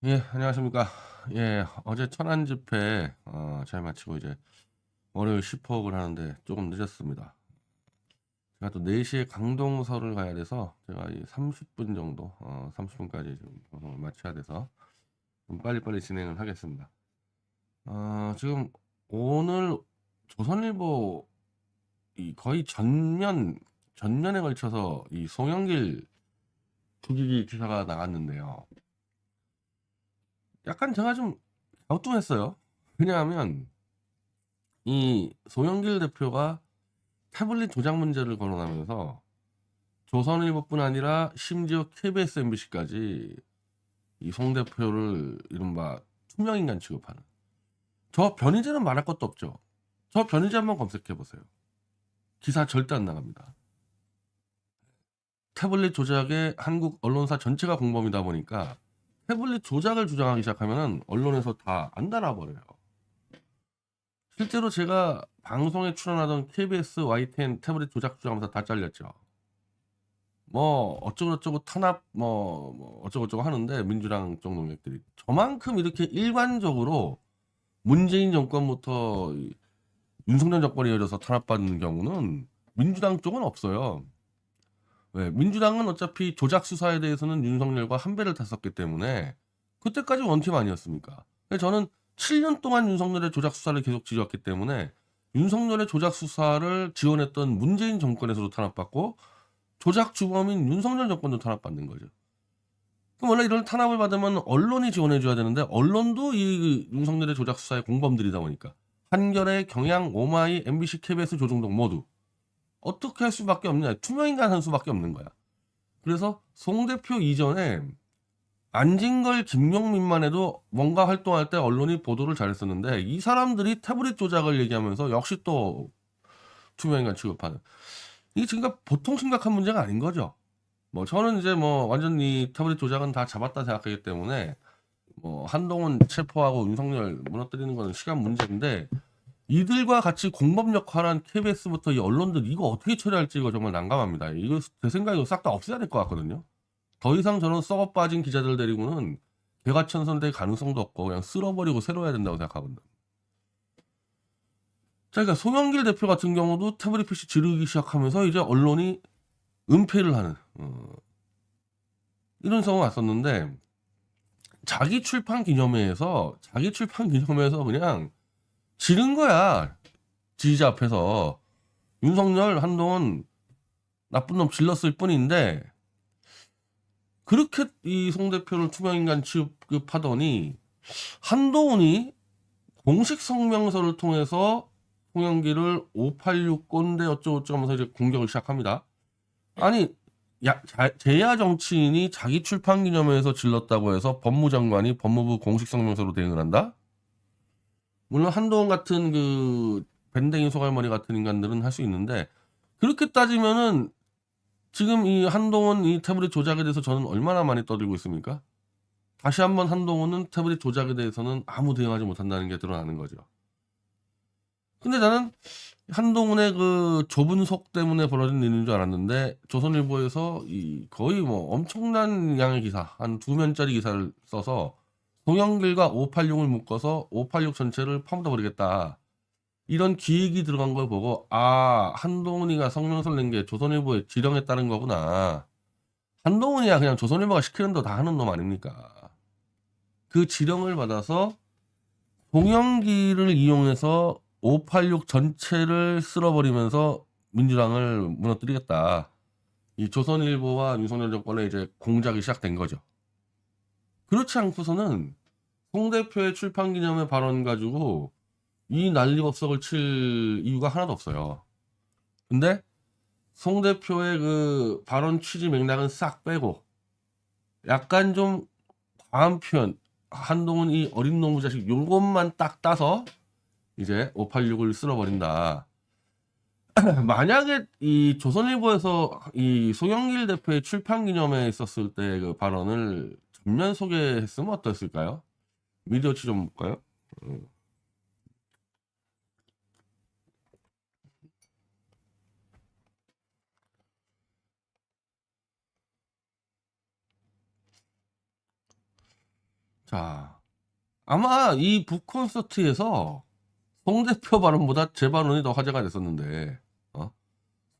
예, 안녕하십니까. 예, 어제 천안 집회 잘 마치고 이제 월요일 시포업을 하는데 조금 늦었습니다. 제가 또 4시에 강동서를 가야 돼서 제가 이 30분 정도, 30분까지 좀 방송을 마쳐야 돼서 좀 빨리빨리 진행을 하겠습니다. 지금 오늘 조선일보 이 거의 전면에 걸쳐서 이 송영길 죽이기 기사가 나갔는데요. 약간 제가 좀 갸우뚱했어요. 왜냐하면 이 송영길 대표가 태블릿 조작 문제를 거론하면서 조선일보뿐 아니라 심지어 KBS, MBC까지 이 송 대표를 이른바 투명인간 취급하는, 저 변희재는 말할 것도 없죠. 저 변희재 한번 검색해 보세요. 기사 절대 안 나갑니다. 태블릿 조작에 한국 언론사 전체가 공범이다 보니까 태블릿 조작을 주장하기 시작하면 언론에서 다 안 달아버려요. 실제로 제가 방송에 출연하던 KBS, YTN 태블릿 조작 주장하면서 다 잘렸죠. 뭐 어쩌고저쩌고 탄압 뭐 어쩌고저쩌고 하는데, 민주당 쪽 농객들이 저만큼 이렇게 일관적으로 문재인 정권부터 이 윤석열 정권에 이어져서 탄압받는 경우는 민주당 쪽은 없어요. 왜? 민주당은 어차피 조작 수사에 대해서는 윤석열과 한 배를 탔었기 때문에 그때까지 원팀 아니었습니까? 그래서 저는 7년 동안 윤석열의 조작 수사를 계속 지지했기 때문에 윤석열의 조작 수사를 지원했던 문재인 정권에서도 탄압받고 조작 주범인 윤석열 정권도 탄압받는 거죠. 그럼 원래 이런 탄압을 받으면 언론이 지원해줘야 되는데, 언론도 이 윤석열의 조작 수사의 공범들이다 보니까 한겨레, 경향, 오마이, MBC, KBS, 조중동 모두 어떻게 할 수밖에 없냐, 투명인간 한 수밖에 없는 거야. 그래서 송 대표 이전에 안진걸, 김용민만 해도 뭔가 활동할 때 언론이 보도를 잘했었는데, 이 사람들이 태블릿 조작을 얘기하면서 역시 또 투명인간 취급하는, 이게 지금 보통 심각한 문제가 아닌 거죠. 뭐 저는 이제 뭐 완전히 태블릿 조작은 다 잡았다 생각하기 때문에 뭐 한동훈 체포하고 윤석열 무너뜨리는 거는 시간 문제인데, 이들과 같이 공범 역할한 KBS부터 이 언론들 이거 어떻게 처리할지 이거 정말 난감합니다. 이거 제 생각에 싹 다 없애야 될 것 같거든요. 더 이상 저는 썩어 빠진 기자들 데리고는 개과천선될 가능성도 없고 그냥 쓸어버리고 새로 해야 된다고 생각하거든요. 자, 그러니까 송영길 대표 같은 경우도 태블릿 PC 지르기 시작하면서 이제 언론이 은폐를 하는 이런 상황이 왔었는데, 자기 출판 기념회에서 그냥 지른 거야. 지지자 앞에서 윤석열, 한동훈 나쁜 놈 질렀을 뿐인데, 그렇게 이 송 대표를 투명인간 취급하더니 한동훈이 공식 성명서를 통해서 송영길을 586 꼰대 어쩌고저쩌고 하면서 이제 공격을 시작합니다. 아니, 재야 정치인이 자기 출판 기념회에서 질렀다고 해서 법무장관이 법무부 공식 성명서로 대응을 한다? 물론 한동훈 같은 그 밴댕이 소갈머리 같은 인간들은 할 수 있는데, 그렇게 따지면은 지금 이 한동훈 이 태블릿 조작에 대해서 저는 얼마나 많이 떠들고 있습니까? 다시 한번 한동훈은 태블릿 조작에 대해서는 아무 대응하지 못한다는 게 드러나는 거죠. 근데 나는 한동훈의 그 좁은 속 때문에 벌어진 일인 줄 알았는데, 조선일보에서 이 거의 뭐 엄청난 양의 기사, 한 2면짜리 기사를 써서 송영길과 586을 묶어서 586 전체를 파묻어 버리겠다, 이런 기획이 들어간 걸 보고, 아, 한동훈이가 성명서를 낸 게 조선일보의 지령에 따른 거구나. 한동훈이야 그냥 조선일보가 시키는 거 다 하는 놈 아닙니까? 그 지령을 받아서 송영길을 이용해서 586 전체를 쓸어버리면서 민주당을 무너뜨리겠다, 이 조선일보와 윤석열 정권의 이제 공작이 시작된 거죠. 그렇지 않고서는 송 대표의 출판 기념회 발언 가지고 이 난리법석을 칠 이유가 하나도 없어요. 근데 송 대표의 그 발언 취지 맥락은 싹 빼고 약간 좀 과한 표현, 한동훈 이 어린 놈의 자식 요것만 딱 따서 이제 586을 쓸어버린다. 만약에 이 조선일보에서 이 송영길 대표의 출판 기념회에 있었을 때 그 발언을 전면 소개했으면 어땠을까요? 미디어치 좀 볼까요? 자, 아마 이 북콘서트에서 송 대표 발언보다 제 발언이 더 화제가 됐었는데,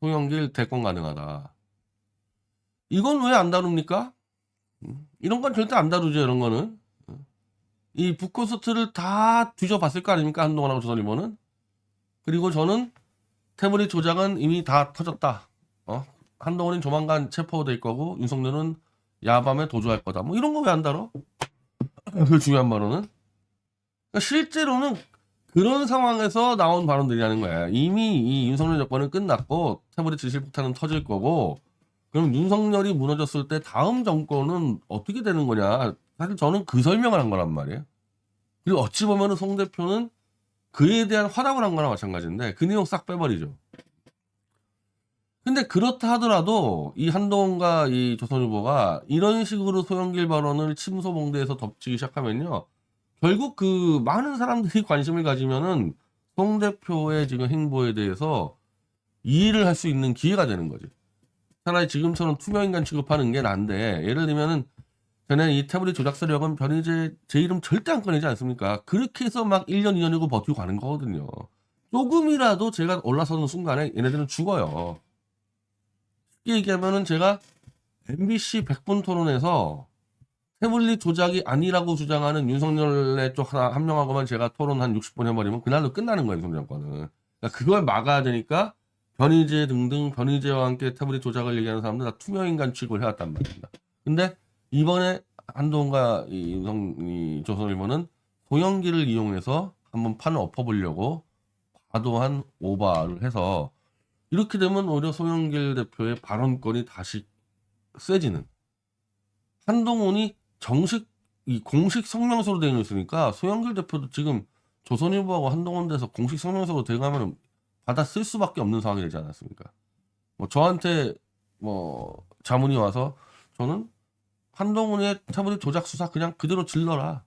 송영길 대권 가능하다. 이건 왜 안 다룹니까? 이런 건 절대 안 다루죠, 이런 거는. 이 북콘서트를 다 뒤져봤을 거 아닙니까? 한동훈하고 조선일보는. 그리고 저는 태블릿 조작은 이미 다 터졌다. 한동훈은 조만간 체포될 거고, 윤석열은 야밤에 도주할 거다. 뭐 이런 거 왜 안 다뤄? 그 중요한 발언은. 그러니까 실제로는 그런 상황에서 나온 발언들이라는 거야. 이미 이 윤석열 정권은 끝났고 태블릿 지실폭탄은 터질 거고, 그럼 윤석열이 무너졌을 때 다음 정권은 어떻게 되는 거냐. 사실 저는 그 설명을 한 거란 말이에요. 그리고 어찌 보면은 송 대표는 그에 대한 화답을 한 거나 마찬가지인데 그 내용 싹 빼버리죠. 근데 그렇다 하더라도 이 한동훈과 이 조선일보가 이런 식으로 소영길 발언을 침소봉대에서 덮치기 시작하면요, 결국 그 많은 사람들이 관심을 가지면은 송 대표의 지금 행보에 대해서 이해를 할 수 있는 기회가 되는 거지. 차라리 지금처럼 투명인간 취급하는 게 난데, 예를 들면은 전에 이 태블릿 조작 세력은 변희재 제 이름 절대 안 꺼내지 않습니까? 그렇게 해서 막 1년 2년이고 버티고 가는 거거든요. 조금이라도 제가 올라서는 순간에 얘네들은 죽어요. 쉽게 얘기하면은 제가 MBC 100분 토론에서 태블릿 조작이 아니라고 주장하는 윤석열의 쪽 하나 한 명하고만 제가 토론 한 60분 해버리면 그날로 끝나는 거예요, 윤석열 정권은. 그러니까 그걸 막아야 되니까 변희재 등등 변희재와 함께 태블릿 조작을 얘기하는 사람들 다 투명인간 취급을 해왔단 말입니다. 근데 이번에 한동훈과 이 조선일보는 소영기를 이용해서 한번 판을 엎어보려고 과도한 오바를 해서, 이렇게 되면 오히려 송영길 대표의 발언권이 다시 세지는. 한동훈이 공식 성명서로 되어 있으니까 소영길 대표도 지금 조선일보하고 한동훈 대해서 공식 성명서로 대응하면 받아 쓸 수밖에 없는 상황이 되지 않았습니까? 뭐 저한테 뭐 자문이 와서 저는 한동훈의 태블릿 조작 수사 그냥 그대로 질러라.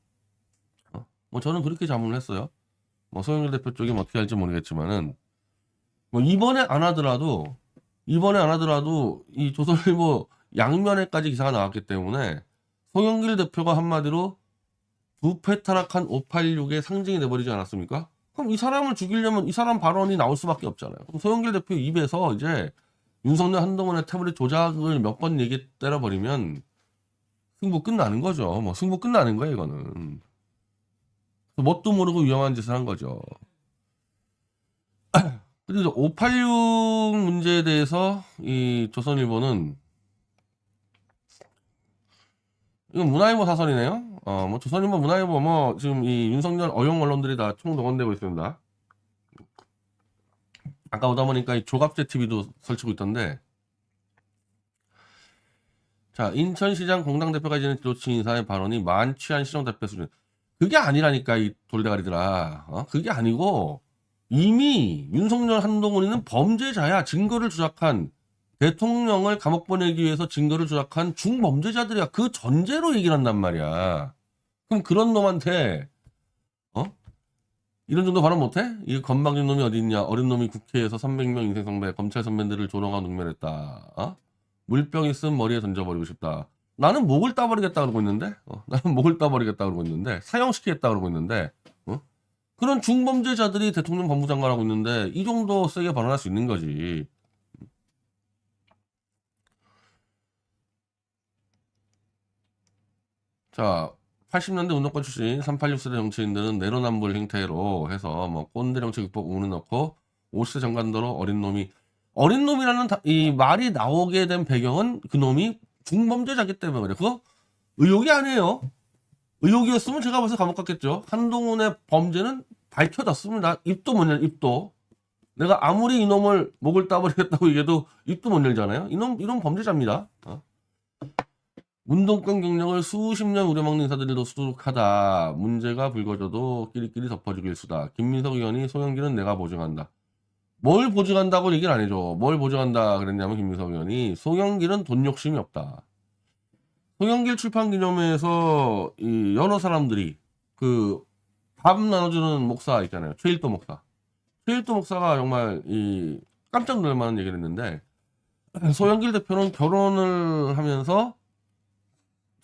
뭐 저는 그렇게 자문을 했어요. 뭐 소영길 대표 쪽이 뭐 어떻게 할지 모르겠지만은, 뭐 이번에 안 하더라도 이 조선일보 양면에까지 기사가 나왔기 때문에 송영길 대표가 한마디로 부패 타락한 586의 상징이 돼버리지 않았습니까? 그럼 이 사람을 죽이려면 이 사람 발언이 나올 수밖에 없잖아요. 그럼 송영길 대표 입에서 이제 윤석열 한동훈의 태블릿 조작을 몇 번 얘기 때려버리면 승부 끝나는 거죠. 뭐 승부 끝나는 거예요, 이거는. 뭣도 모르고 위험한 짓을 한 거죠. 그리고 586 문제에 대해서 이 조선일보는, 이건 문화일보 사설이네요. 뭐 조선일보, 문화일보 뭐 지금 이 윤석열 어용 언론들이 다 총동원되고 있습니다. 아까 오다 보니까 이 조갑제 TV도 설치고 있던데, 자, 인천시장 공당 대표가 지낸 지도층 인사의 발언이 만취한 시정 대표 수준. 그게 아니라니까 이 돌대가리들아. 그게 아니고 이미 윤석열 한동훈이는 범죄자야. 증거를 조작한, 대통령을 감옥 보내기 위해서 증거를 조작한 중범죄자들이야. 그 전제로 얘기를 한단 말이야. 그럼 그런 놈한테 이런 정도 발언 못해? 이 건방진 놈이 어디 있냐? 어린 놈이 국회에서 300명 인생 선배, 검찰 선배들을 조롱하고 능멸했다. 물병 있으면 머리에 던져버리고 싶다. 나는 목을 따버리겠다 그러고 있는데, 나는 목을 따버리겠다 그러고 있는데, 사형시키겠다 그러고 있는데, 그런 중범죄자들이 대통령 법무장관하고 있는데 이 정도 세게 발언할 수 있는 거지. 자, 80년대 운동권 출신 386세대 정치인들은 내로남불 행태로 해서 뭐 꼰대 정치국법 우는 넣고 50세 정관도로 어린 놈이라는 이 말이 나오게 된 배경은 그 놈이 중범죄자기 때문에 그래. 그거 의혹이 아니에요. 의혹이었으면 제가 벌써 감옥 갔겠죠. 한동훈의 범죄는 밝혀졌습니다. 입도 못 열, 입도. 내가 아무리 이놈을 목을 따버리겠다고 얘기해도 입도 못 열잖아요. 이런 범죄자입니다. 운동권 경력을 수십 년 우려먹는 인사들도 수두룩하다. 문제가 불거져도 끼리끼리 덮어주길 수다. 김민석 의원이 송영길은 내가 보증한다. 뭘 보증한다고 얘기를 안 해줘. 뭘 보증한다 그랬냐면 김민석 의원이 송영길은 돈 욕심이 없다. 송영길 출판 기념회에서 이 여러 사람들이 그 밥 나눠주는 목사 있잖아요. 최일도 목사. 최일도 목사가 정말 이 깜짝 놀랄 만한 얘기를 했는데, 소영길 대표는 결혼을 하면서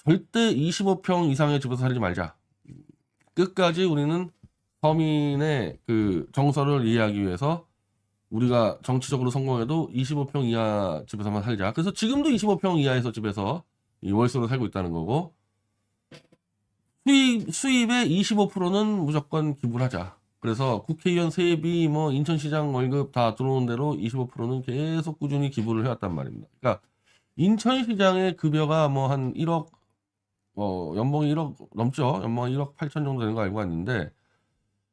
절대 25평 이상의 집에서 살지 말자. 끝까지 우리는 서민의 그 정서를 이해하기 위해서 우리가 정치적으로 성공해도 25평 이하 집에서만 살자. 그래서 지금도 25평 이하에서 집에서 이 월세로 살고 있다는 거고, 수입의 25%는 무조건 기부를 하자. 그래서 국회의원 세비, 뭐 인천시장 월급 다 들어오는 대로 25%는 계속 꾸준히 기부를 해왔단 말입니다. 그러니까 인천시장의 급여가 뭐 한 1억, 연봉이 1억 넘죠. 연봉이 1억 8천 정도 되는 거 알고 왔는데,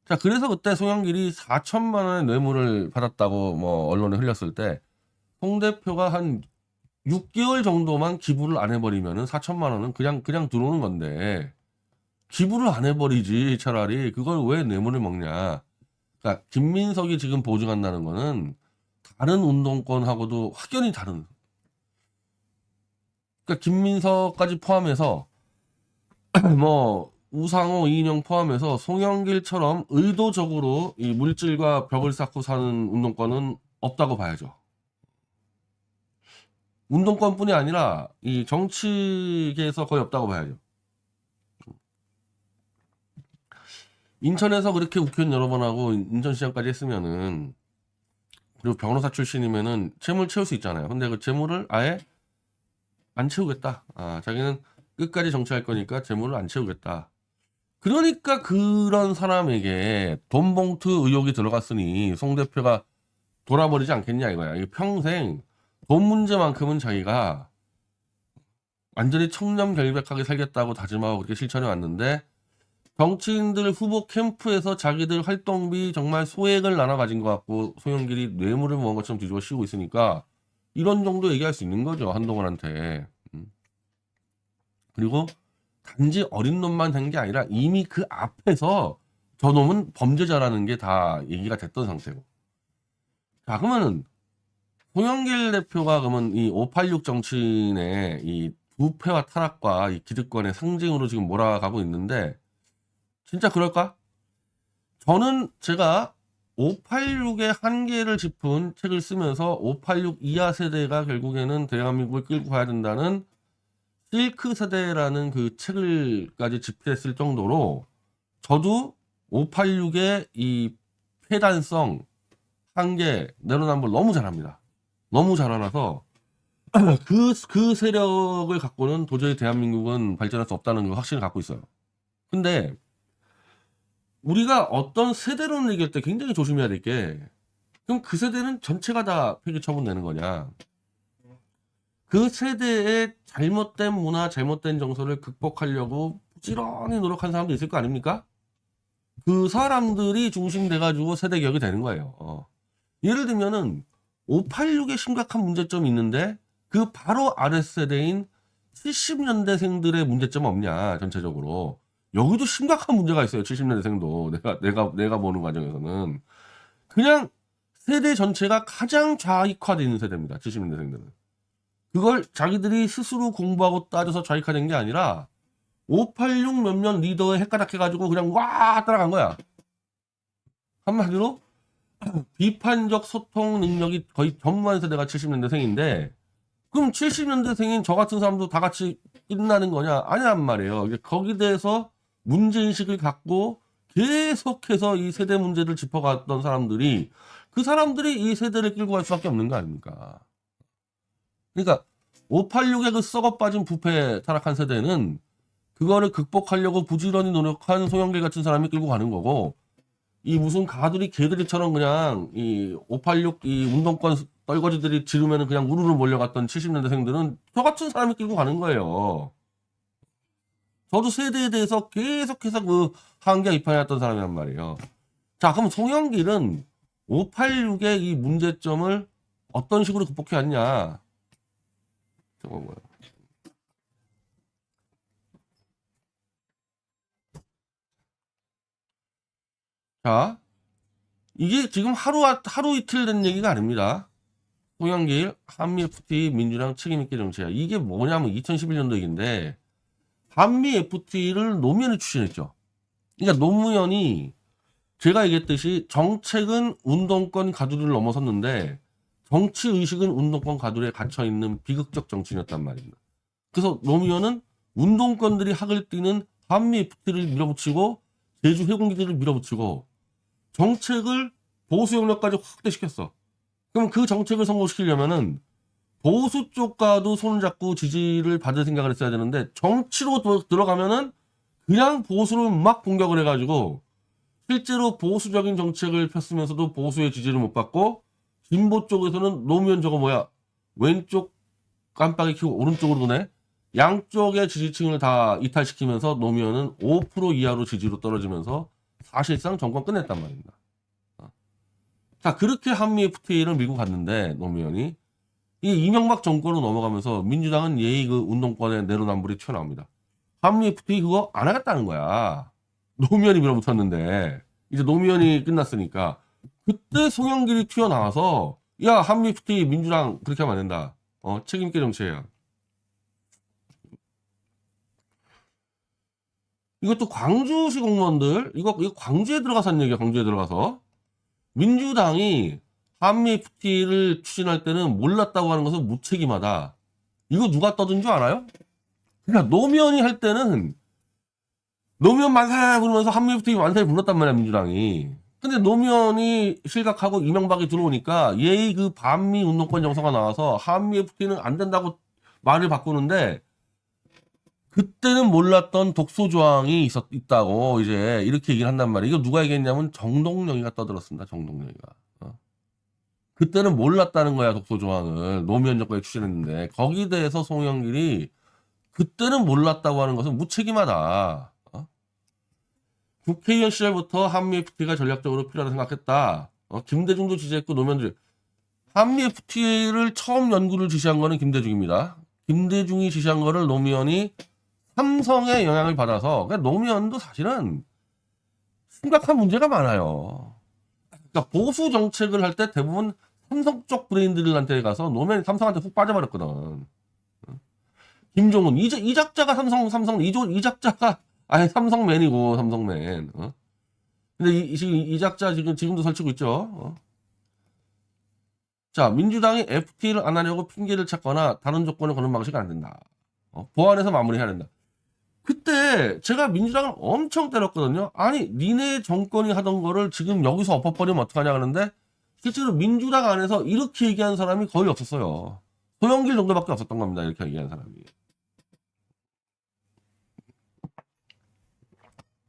자, 그래서 그때 송영길이 4천만 원의 뇌물을 받았다고 뭐 언론에 흘렸을 때, 송 대표가 한 6개월 정도만 기부를 안 해버리면은 4천만 원은 그냥 들어오는 건데, 기부를 안 해버리지. 차라리 그걸 왜 뇌물을 먹냐. 그러니까 김민석이 지금 보증한다는 거는 다른 운동권하고도 확연히 다른. 그러니까 김민석까지 포함해서 뭐 우상호, 이인영 포함해서 송영길처럼 의도적으로 이 물질과 벽을 쌓고 사는 운동권은 없다고 봐야죠. 운동권뿐이 아니라 이 정치계에서 거의 없다고 봐야죠. 인천에서 그렇게 국회의원 여러 번 하고 인천시장까지 했으면은, 그리고 변호사 출신이면은 채무를 채울 수 있잖아요. 근데 그 채무를 아예 안 채우겠다. 자기는 끝까지 정치할 거니까 채무를 안 채우겠다. 그러니까 그런 사람에게 돈 봉투 의혹이 들어갔으니 송 대표가 돌아버리지 않겠냐 이거야. 이게 평생 돈 문제만큼은 자기가 완전히 청렴결백하게 살겠다고 다짐하고 그렇게 실천해 왔는데, 정치인들 후보 캠프에서 자기들 활동비 정말 소액을 나눠 가진 것 같고 송영길이 뇌물을 먹은 것처럼 뒤집어 씌우고 있으니까 이런 정도 얘기할 수 있는 거죠, 한동훈한테. 그리고 단지 어린 놈만 된 게 아니라 이미 그 앞에서 저놈은 범죄자라는 게 다 얘기가 됐던 상태고. 자, 그러면은 송영길 대표가 그러면 이 586 정치인의 이 부패와 타락과 이 기득권의 상징으로 지금 몰아가고 있는데, 진짜 그럴까? 저는 제가 586의 한계를 짚은 책을 쓰면서 586 이하 세대가 결국에는 대한민국을 끌고 가야 된다는 실크 세대라는 그 책을까지 집필했을 정도로, 저도 586의 이 폐단성, 한계, 내로남불 너무 잘합니다. 너무 잘 알아서 그 세력을 갖고는 도저히 대한민국은 발전할 수 없다는 걸 확신을 갖고 있어요. 근데 우리가 어떤 세대론을 얘기할 때 굉장히 조심해야 될 게, 그럼 그 세대는 전체가 다 폐기 처분되는 거냐? 그 세대의 잘못된 문화, 잘못된 정서를 극복하려고 부지런히 노력한 사람도 있을 거 아닙니까? 그 사람들이 중심돼가지고 세대 개혁이 되는 거예요. 예를 들면은 586에 심각한 문제점이 있는데 그 바로 아랫세대인 70년대생들의 문제점 없냐, 전체적으로. 여기도 심각한 문제가 있어요. 70년대생도 내가 보는 과정에서는 그냥 세대 전체가 가장 좌익화되어 있는 세대입니다. 70년대생들은. 그걸 자기들이 스스로 공부하고 따져서 좌익화된 게 아니라 586 몇몇 리더에 헷가닥해가지고 그냥 와 따라간 거야. 한마디로 비판적 소통 능력이 거의 전무한 세대가 70년대생인데, 그럼 70년대생인 저 같은 사람도 다 같이 끝나는 거냐? 아니란 말이에요. 거기에 대해서 문제의식을 갖고 계속해서 이 세대 문제를 짚어갔던 사람들이, 그 사람들이 이 세대를 끌고 갈 수밖에 없는 거 아닙니까? 그러니까 586의 그 썩어 빠진 부패 타락한 세대는 그거를 극복하려고 부지런히 노력한 송영길 같은 사람이 끌고 가는 거고, 이 무슨 가두리 개들이처럼 그냥 이 586 이 운동권 떨거지들이 지르면은 그냥 우르르 몰려갔던 70년대생들은 저 같은 사람이 끌고 가는 거예요. 저도 세대에 대해서 계속해서 그 한계가 비판해왔던 사람이란 말이에요. 자, 그럼 송영길은 586의 이 문제점을 어떤 식으로 극복해 왔냐? 저거 뭐야? 자, 이게 지금 하루 이틀 된 얘기가 아닙니다. 송영길, 한미 FTA, 민주당 책임있게 정치야. 이게 뭐냐면 2011년도 얘기인데, 한미 FTA를 노무현이 추진했죠. 그러니까 노무현이 제가 얘기했듯이 정책은 운동권 가두리를 넘어섰는데 정치 의식은 운동권 가두리에 갇혀있는 비극적 정치인이었단 말입니다. 그래서 노무현은 운동권들이 학을 띄는 한미 FTA를 밀어붙이고 제주 해군기지를 밀어붙이고 정책을 보수 영역까지 확대시켰어. 그럼 그 정책을 성공시키려면은 보수 쪽과도 손을 잡고 지지를 받을 생각을 했어야 되는데 정치로 들어가면은 그냥 보수를 막 공격을 해가지고 실제로 보수적인 정책을 폈으면서도 보수의 지지를 못 받고 진보 쪽에서는 노무현 저거 뭐야 왼쪽 깜빡이 켜고 오른쪽으로 도네 양쪽의 지지층을 다 이탈시키면서 노무현은 5% 이하로 지지로 떨어지면서 사실상 정권 끝냈단 말입니다. 자 그렇게 한미 FTA를 밀고 갔는데 노무현이 이 이명박 정권으로 넘어가면서 민주당은 예의 그 운동권의 내로남불이 튀어나옵니다. 한미 FTA 그거 안 하겠다는 거야. 노무현이 밀어붙였는데 이제 노무현이 끝났으니까 그때 송영길이 튀어나와서 야 한미 FTA 민주당 그렇게 하면 안 된다. 책임있게 정치해야. 이것도 광주시 공무원들 이거 광주에 들어가서 한 얘기야. 광주에 들어가서 민주당이 한미 FTA를 추진할 때는 몰랐다고 하는 것은 무책임하다. 이거 누가 떠든 줄 알아요? 그러니까 노무현이 할 때는 노무현 만세 부르면서 한미 FTA 만세 불렀단 말이야 민주당이. 근데 노무현이 실각하고 이명박이 들어오니까 예의 그 반미 운동권 정서가 나와서 한미 FTA는 안 된다고 말을 바꾸는데 그때는 몰랐던 독소 조항이 있다고 이제 이렇게 얘기를 한단 말이에요. 이거 누가 얘기했냐면 정동영이가 떠들었습니다. 정동영이가. 그때는 몰랐다는 거야 독소 조항을 노무현 정권에 추진했는데 거기에 대해서 송영길이 그때는 몰랐다고 하는 것은 무책임하다. 국회의원 시절부터 한미 FTA가 전략적으로 필요하다고 생각했다. 김대중도 지지했고 노무현도 한미 FTA를 처음 연구를 지시한 거는 김대중입니다. 김대중이 지시한 거를 노무현이 삼성의 영향을 받아서 그러니까 노무현도 사실은 심각한 문제가 많아요. 그러니까 보수 정책을 할 때 대부분 삼성 쪽 브레인들한테 가서 노무현이 삼성한테 훅 빠져버렸거든. 김종훈 이 작자가 이 작자가 아니 삼성맨이고 삼성맨. 근데 이 작자 지금도 설치고 있죠. 자 민주당이 FTA를 안 하려고 핑계를 찾거나 다른 조건을 거는 방식은 안 된다. 보완해서 마무리해야 된다. 그때 제가 민주당을 엄청 때렸거든요. 아니 니네 정권이 하던 거를 지금 여기서 엎어버리면 어떡하냐 하는데 실제로 민주당 안에서 이렇게 얘기하는 사람이 거의 없었어요. 소영길 정도밖에 없었던 겁니다. 이렇게 얘기하는 사람이.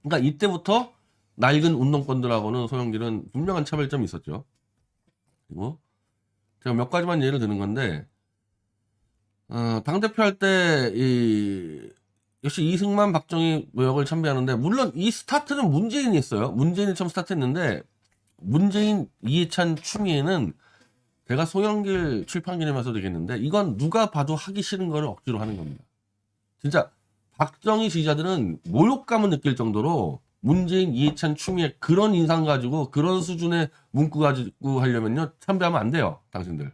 그러니까 이때부터 낡은 운동권들하고는 소영길은 분명한 차별점이 있었죠. 그리고 제가 몇 가지만 예를 드는 건데 당대표 할 때 역시 이승만, 박정희 모욕을 참배하는데 물론 이 스타트는 문재인이 했어요. 문재인이 처음 스타트했는데 문재인, 이해찬, 추미애는 제가 송영길 출판 기념에서 되겠는데 이건 누가 봐도 하기 싫은 거를 억지로 하는 겁니다. 진짜 박정희 지지자들은 모욕감을 느낄 정도로 문재인, 이해찬, 추미애 그런 인상 가지고 그런 수준의 문구 가지고 하려면요 참배하면 안 돼요. 당신들.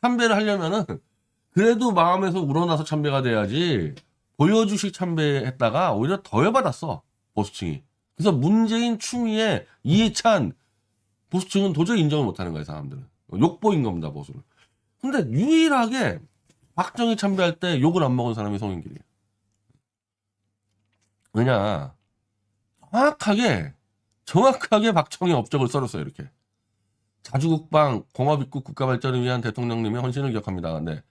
참배를 하려면은 그래도 마음에서 우러나서 참배가 돼야지 보여주식 참배했다가 오히려 더 열받았어 보수층이. 그래서 문재인, 추미애, 이해찬 보수층은 도저히 인정을 못하는 거예요. 사람들은 욕보인 겁니다 보수를. 근데 유일하게 박정희 참배할 때 욕을 안 먹은 사람이 송영길이에요. 왜냐 정확하게 박정희 업적을 썰었어요. 이렇게 자주국방 공업입국 국가발전을 위한 대통령님의 헌신을 기억합니다. 근데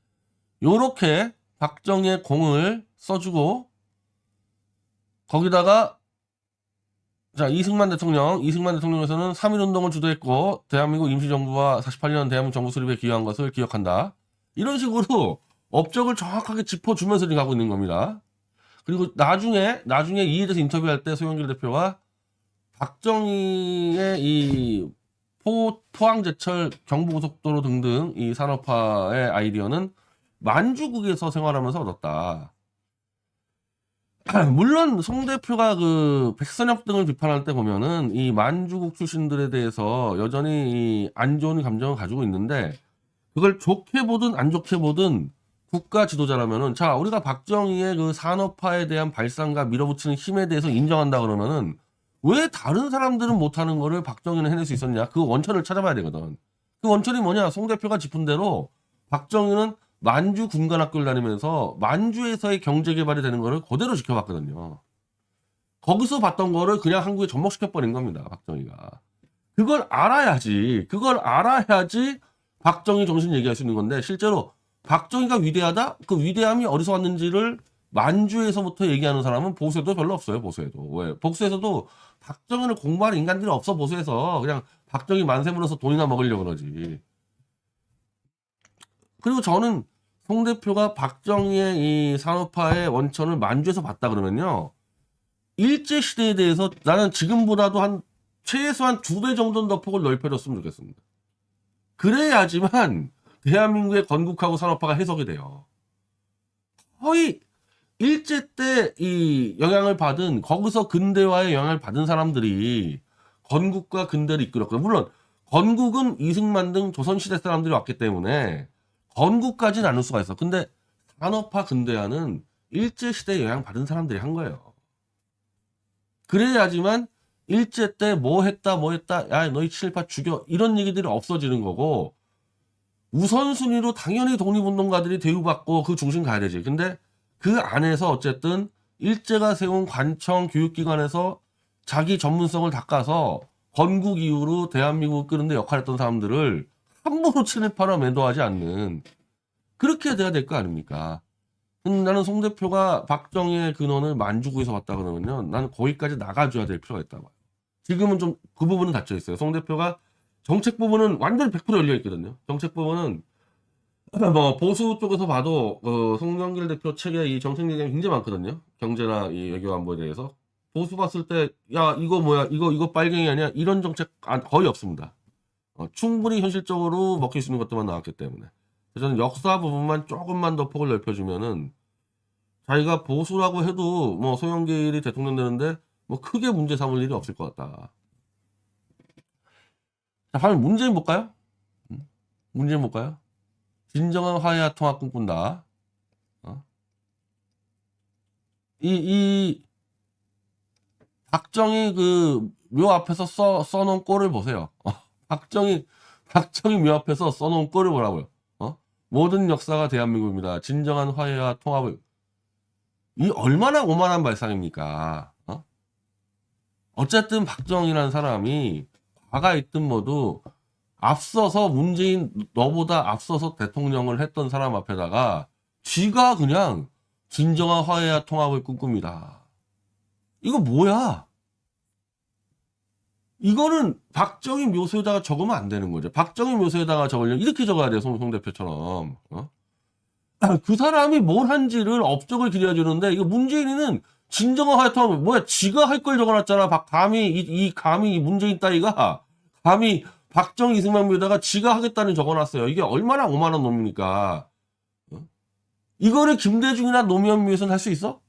요렇게 박정희의 공을 써주고 거기다가 자 이승만 대통령에서는 3.1운동을 주도했고 대한민국 임시정부와 48년 대한민국 정부 수립에 기여한 것을 기억한다. 이런 식으로 업적을 정확하게 짚어주면서 가고 있는 겁니다. 그리고 나중에 이에 대해서 인터뷰할 때 소영길 대표가 박정희의 이 포항제철 경부고속도로 등등 이 산업화의 아이디어는 만주국에서 생활하면서 얻었다. 물론 송 대표가 그 백선엽 등을 비판할 때 보면은 이 만주국 출신들에 대해서 여전히 이 안 좋은 감정을 가지고 있는데 그걸 좋게 보든 안 좋게 보든 국가 지도자라면은 자 우리가 박정희의 그 산업화에 대한 발상과 밀어붙이는 힘에 대해서 인정한다 그러면은 왜 다른 사람들은 못하는 거를 박정희는 해낼 수 있었냐? 그 원천을 찾아봐야 되거든. 그 원천이 뭐냐? 송 대표가 짚은 대로 박정희는 만주 군관학교를 다니면서 만주에서의 경제 개발이 되는 거를 그대로 지켜봤거든요. 거기서 봤던 거를 그냥 한국에 접목시켜버린 겁니다, 박정희가. 그걸 알아야지 박정희 정신 얘기할 수 있는 건데, 실제로 박정희가 위대하다? 그 위대함이 어디서 왔는지를 만주에서부터 얘기하는 사람은 보수에도 별로 없어요, 보수에도. 왜? 보수에서도 박정희를 공부하는 인간들이 없어, 보수에서. 그냥 박정희 만세 불러서 돈이나 먹으려고 그러지. 그리고 저는 송 대표가 박정희의 이 산업화의 원천을 만주에서 봤다 그러면요. 일제시대에 대해서 나는 지금보다도 최소한 2배 정도는 더 폭을 넓혀줬으면 좋겠습니다. 그래야지만 대한민국의 건국하고 산업화가 해석이 돼요. 거의 일제 때 이 영향을 받은, 거기서 근대화의 영향을 받은 사람들이 건국과 근대를 이끌었거든요. 물론 건국은 이승만 등 조선시대 사람들이 왔기 때문에 건국까지는 않을 수가 있어. 근데 산업화 근대화는 일제시대에 영향 받은 사람들이 한 거예요. 그래야지만 일제 때 뭐 했다, 야, 너희 친일파 죽여. 이런 얘기들이 없어지는 거고, 우선순위로 당연히 독립운동가들이 대우받고 그 중심 가야 되지. 근데 그 안에서 어쨌든 일제가 세운 관청 교육기관에서 자기 전문성을 닦아서 건국 이후로 대한민국을 끄는데 역할했던 사람들을 함부로 친일파로 매도하지 않는, 그렇게 돼야 될 거 아닙니까? 나는 송 대표가 박정희의 근원을 만주구에서 봤다 그러면요, 나는 거기까지 나가줘야 될 필요가 있다고 봐요. 지금은 좀 그 부분은 닫혀 있어요. 송 대표가 정책 부분은 완전히 100% 열려 있거든요. 정책 부분은 뭐 보수 쪽에서 봐도 송영길 대표 책에 이 정책 얘기가 굉장히 많거든요. 경제나 이 외교 안보에 대해서. 보수 봤을 때 야, 이거 뭐야, 이거 빨갱이 아니야, 이런 정책 거의 없습니다. 충분히 현실적으로 먹힐 수 있는 것들만 나왔기 때문에. 그래서 저는 역사 부분만 조금만 더 폭을 넓혀주면은, 자기가 보수라고 해도 뭐 송영길이 대통령 되는데 뭐 크게 문제 삼을 일이 없을 것 같다. 자, 다음 문재인 볼까요? 문재인 볼까요? 진정한 화해와 통합 꿈꾼다. 어? 이 박정희 그 묘 앞에서 써놓은 꼴을 보세요. 박정희 묘 앞에서 써놓은 꼴을 보라고요. 모든 역사가 대한민국입니다. 진정한 화해와 통합을. 이 얼마나 오만한 발상입니까? 어쨌든 박정희라는 사람이 과가 있든 뭐도 앞서서 문재인 너보다 앞서서 대통령을 했던 사람 앞에다가 쥐가 그냥 진정한 화해와 통합을 꿈꿉니다. 이거 뭐야? 이거는 박정희 묘소에다가 적으면 안 되는 거죠. 박정희 묘소에다가 적으려면 이렇게 적어야 돼요. 송 대표처럼. 그 사람이 뭘 한지를 업적을 기대해주는데, 이거 문재인이는 진정한 화해와 통합을, 뭐야, 지가 할 걸 적어놨잖아. 감히 이 문재인 따위가 감히 박정희 이승만 묘에다가 지가 하겠다는 적어놨어요. 이게 얼마나 오만한 놈입니까? 이거를 김대중이나 노무현 묘에서는 할 수 있어?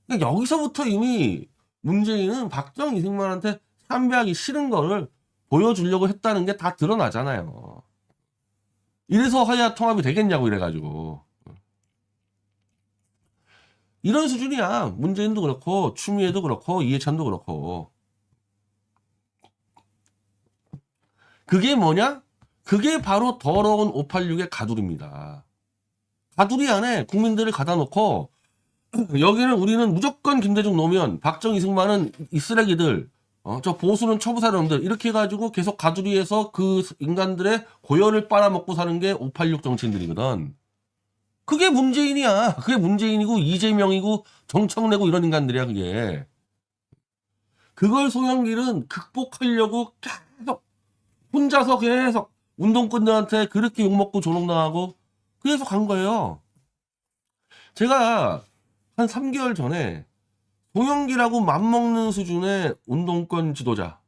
그러니까 여기서부터 이미 문재인은 박정희 이승만한테 참배하기 싫은 거를 보여주려고 했다는 게 다 드러나잖아요. 이래서 화해와 통합이 되겠냐고, 이래가지고. 이런 수준이야. 문재인도 그렇고 추미애도 그렇고 이해찬도 그렇고. 그게 뭐냐? 그게 바로 더러운 586의 가두리입니다. 가두리 안에 국민들을 가다 놓고 여기는 우리는 무조건 김대중 노무현, 박정희 이승만은 이 쓰레기들, 저 보수는 초부사령들, 이렇게 해가지고 계속 가두리에서 그 인간들의 고열을 빨아먹고 사는 게 586 정치인들이거든. 그게 문재인이야. 그게 문재인이고 이재명이고 정청래고 이런 인간들이야, 그게. 그걸 송영길은 극복하려고 계속 혼자서 계속 운동권들한테 그렇게 욕먹고 조롱당하고 그래서 간 거예요. 제가 한 3개월 전에 송영길하고 맞먹는 수준의 운동권 지도자,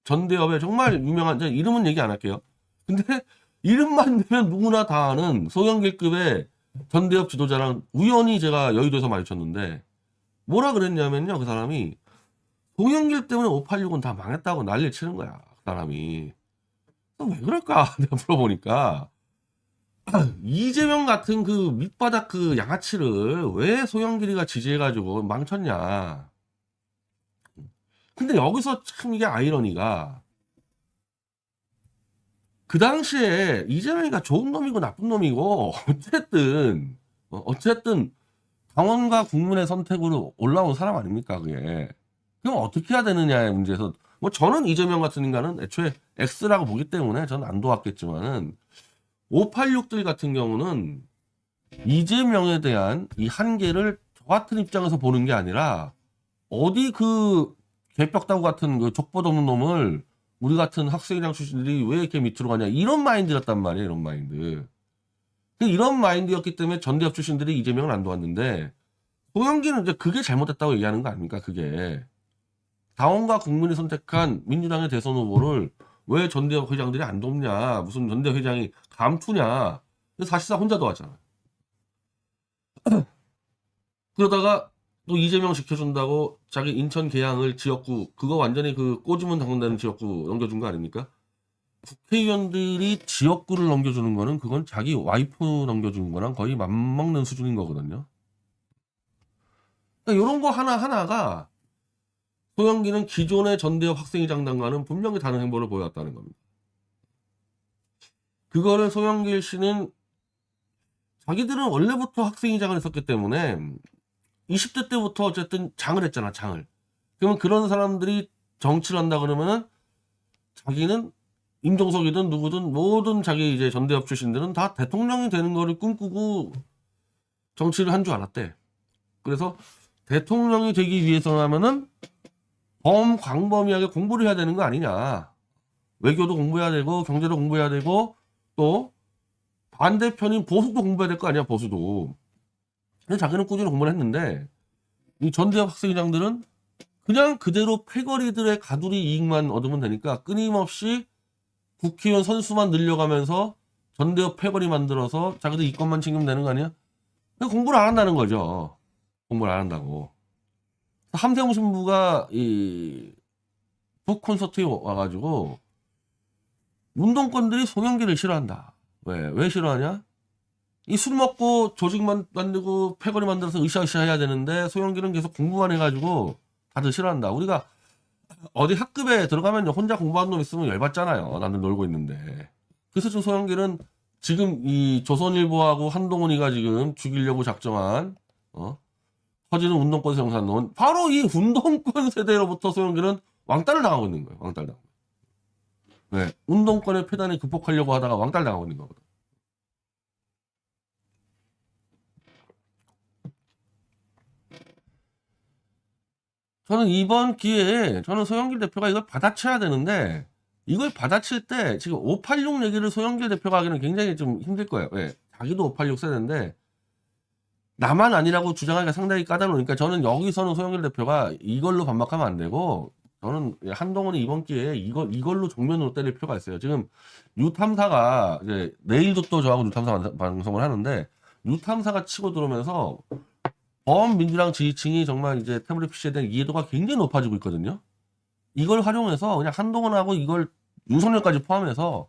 전대협의 정말 유명한, 이름은 얘기 안 할게요. 근데 이름만 되면 누구나 다 아는 송영길급의 전대협 지도자랑 우연히 제가 여의도에서 마주쳤는데, 뭐라 그랬냐면요, 그 사람이 송영길 때문에 586은 다 망했다고 난리를 치는 거야, 그 사람이. 왜 그럴까 내가 물어보니까, 이재명 같은 그 밑바닥 그 양아치를 왜 송영길이가 지지해가지고 망쳤냐. 근데 여기서 참 이게 아이러니가, 그 당시에 이재명이가 좋은 놈이고 나쁜 놈이고 어쨌든 당원과 국민의 선택으로 올라온 사람 아닙니까 그게. 그럼 어떻게 해야 되느냐의 문제에서 뭐 저는 이재명 같은 인간은 애초에 X라고 보기 때문에 저는 안 도왔겠지만은 586들 같은 경우는 이재명에 대한 이 한계를 저 같은 입장에서 보는 게 아니라 어디 그 개벽다구 같은 그 족보도 없는 놈을 우리 같은 학생회장 출신들이 왜 이렇게 밑으로 가냐 이런 마인드였단 말이에요. 이런 마인드. 이런 마인드였기 때문에 전대협 출신들이 이재명을 안 도왔는데 송영길은 이제 그게 잘못됐다고 얘기하는 거 아닙니까? 그게 당원과 국민이 선택한 민주당의 대선 후보를 왜 전대협 회장들이 안 돕냐? 무슨 전대협 회장이 감투냐? 사실상 혼자 도왔잖아요. 그러다가 또 이재명 시켜준다고 자기 인천 계양을 지역구 그거 완전히 그 꼬집은 당선되는 지역구 넘겨준 거 아닙니까? 국회의원들이 지역구를 넘겨주는 거는 그건 자기 와이프 넘겨주는 거랑 거의 맞먹는 수준인 거거든요. 그러니까 이런 거 하나하나가 소영기는 기존의 전대협 학생회장단과는 분명히 다른 행보를 보여왔다는 겁니다. 그거를 소영길 씨는 자기들은 원래부터 학생회장을 했었기 때문에 20대 때부터 어쨌든 장을 했잖아, 장을. 그러면 그런 사람들이 정치를 한다 그러면은 자기는 임종석이든 누구든 모든 자기 이제 전대협 출신들은 다 대통령이 되는 거를 꿈꾸고 정치를 한 줄 알았대. 그래서 대통령이 되기 위해서라면은 범광범위하게 공부를 해야 되는 거 아니냐. 외교도 공부해야 되고 경제도 공부해야 되고 또 반대편인 보수도 공부해야 될 거 아니야, 보수도. 근데 자기는 꾸준히 공부를 했는데 이 전대협 학생회장들은 그냥 그대로 패거리들의 가두리 이익만 얻으면 되니까 끊임없이 국회의원 선수만 늘려가면서 전대협 패거리 만들어서 자기들 이권만 챙기면 되는 거 아니야? 공부를 안 한다는 거죠. 공부를 안 한다고. 함세웅 신부가 이 북콘서트에 와가지고 운동권들이 송영길을 싫어한다. 왜 싫어하냐? 이 술 먹고 조직만 만들고 패거리 만들어서 으쌰으쌰 해야 되는데 소영길은 계속 공부만 해가지고 다들 싫어한다. 우리가 어디 학급에 들어가면 혼자 공부하는 놈 있으면 열받잖아요. 나는 놀고 있는데. 그래서 지금 소영길은 지금 이 조선일보하고 한동훈이가 지금 죽이려고 작정한 터지는 운동권 생산론 바로 이 운동권 세대로부터 소영길은 왕따를 당하고 있는 거예요. 왕따를 당하고. 네, 운동권의 폐단을 극복하려고 하다가 왕따를 당하고 있는 거거든. 저는 이번 기회에 저는 소영길 대표가 이걸 받아쳐야 되는데 이걸 받아칠 때 지금 586 얘기를 소영길 대표가 하기는 굉장히 좀 힘들 거예요. 왜? 자기도 586 세대인데 나만 아니라고 주장하기가 상당히 까다로우니까 저는 여기서는 소영길 대표가 이걸로 반박하면 안 되고 저는 한동훈이 이번 기회에 이걸로 정면으로 때릴 필요가 있어요. 지금 뉴탐사가 이제 내일도 또 저하고 뉴탐사 방송을 하는데 뉴탐사가 치고 들어오면서 범민주당 지지층이 정말 이제 태블릿 PC에 대한 이해도가 굉장히 높아지고 있거든요. 이걸 활용해서 그냥 한동훈하고 이걸 윤석열까지 포함해서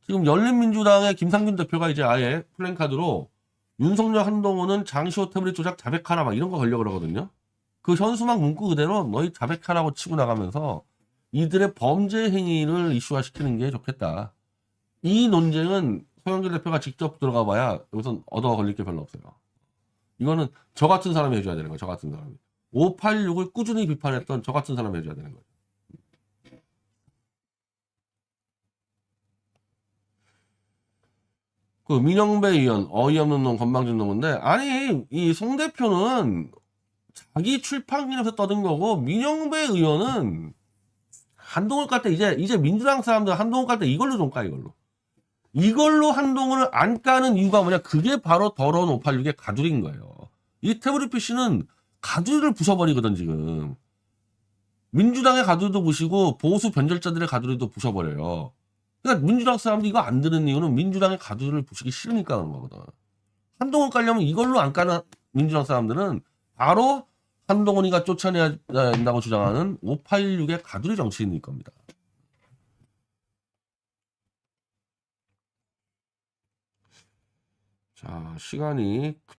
지금 열린민주당의 김상균 대표가 이제 아예 플랜카드로 윤석열 한동훈은 장시호 태블릿 조작 자백하라 막 이런 거 걸려 그러거든요. 그 현수막 문구 그대로 너희 자백하라고 치고 나가면서 이들의 범죄 행위를 이슈화시키는 게 좋겠다. 이 논쟁은 소영길 대표가 직접 들어가 봐야 여기서 얻어 걸릴 게 별로 없어요. 이거는 저 같은 사람이 해줘야 되는 거예요. 저 같은 사람이. 586을 꾸준히 비판했던 저 같은 사람이 해줘야 되는 거예요. 그 민영배 의원 어이없는 놈 건방진 놈인데 아니 이 송 대표는 자기 출판기에서 떠든 거고 민영배 의원은 한동훈 깔 때 이제 민주당 사람들 한동훈 깔 때 이걸로 좀 까 이걸로 한동훈을 안 까는 이유가 뭐냐 그게 바로 더러운 586의 가두리인 거예요. 이 태블릿 PC는 가두리를 부숴버리거든 지금. 민주당의 가두리도 부시고 보수 변절자들의 가두리도 부숴버려요. 그러니까 민주당 사람들이 이거 안 드는 이유는 민주당의 가두리를 부시기 싫으니까 그런 거거든. 한동훈 깔려면 이걸로 안 까는 민주당 사람들은 바로 한동훈이가 쫓아내야 된다고 주장하는 586의 가두리 정치인일 겁니다. 자, 시간이